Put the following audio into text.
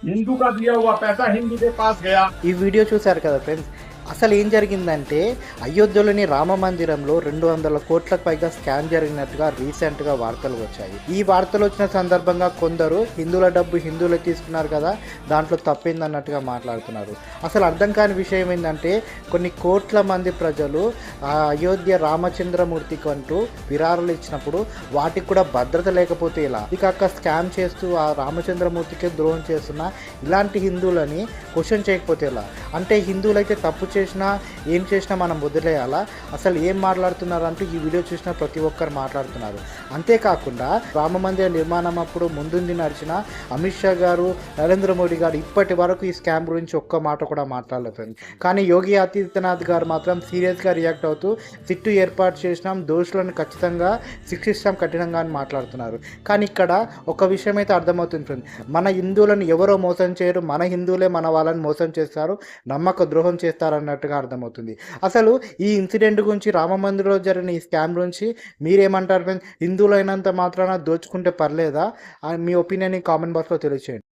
हिंदू का दिया हुआ पैसा हिंदू के पास गया। ఈ వీడియో చూశారు కదా ఫ్రెండ్స్. అసలు ఏం జరిగిందంటే అయోధ్యలోని రామ మందిరంలో 200 కోట్లకు పైగా స్కామ్ జరిగినట్టుగా రీసెంట్గా వార్తలు వచ్చాయి. ఈ వార్తలు వచ్చిన సందర్భంగా కొందరు హిందువుల డబ్బు హిందువులే తీసుకున్నారు కదా, దాంట్లో తప్పిందన్నట్టుగా మాట్లాడుతున్నారు. అసలు అర్థం కాని విషయం ఏంటంటే కొన్ని కోట్ల మంది ప్రజలు ఆ అయోధ్య రామచంద్రమూర్తికి అంటూ విరాళాలు ఇచ్చినప్పుడు వాటికి కూడా భద్రత లేకపోతే ఇలా ఇక అక్క స్కామ్ చేస్తూ ఆ రామచంద్రమూర్తికి ద్రోహం చేస్తున్న ఇలాంటి హిందువులని క్వశ్చన్ చేయకపోతే ఇలా. అంటే హిందువులైతే తప్పు చేసినా ఏం చేసినా మనం వదిలేయాలా, అసలు ఏం మాట్లాడుతున్నారు అంటూ ఈ వీడియో చూసిన ప్రతి ఒక్కరు మాట్లాడుతున్నారు. అంతేకాకుండా రామ మందిర నిర్మాణం అప్పుడు ముందుండి నడిచిన అమిత్ షా గారు, నరేంద్ర మోడీ గారు ఇప్పటి వరకు ఈ స్కామ్ గురించి ఒక్క మాట కూడా మాట్లాడలేదు. కానీ యోగి ఆదిత్యనాథ్ గారు మాత్రం సీరియస్గా రియాక్ట్ అవుతూ సిట్టు ఏర్పాటు చేసినాం, దోషులను ఖచ్చితంగా శిక్షిస్తాం కఠినంగా అని మాట్లాడుతున్నారు. కానీ ఇక్కడ ఒక విషయం అయితే అర్థమవుతుంది ఫ్రెండ్స్, మన హిందువులను ఎవరో మోసం చేయరు, మన హిందువులే మన వాళ్ళని మోసం చేస్తారు, నమ్మక ద్రోహం చేస్తారన్నట్టుగా అర్థమవుతుంది. అసలు ఈ ఇన్సిడెంట్ గురించి, రామ మందిరంలో జరిగిన ఈ స్కామ్ గురించి మీరేమంటారు ఫ్రెండ్స్? హిందువులైనంత మాత్రాన దోచుకుంటే పర్లేదా? మీ ఒపీనియన్ కామెంట్ బాక్స్లో తెలియచేయండి.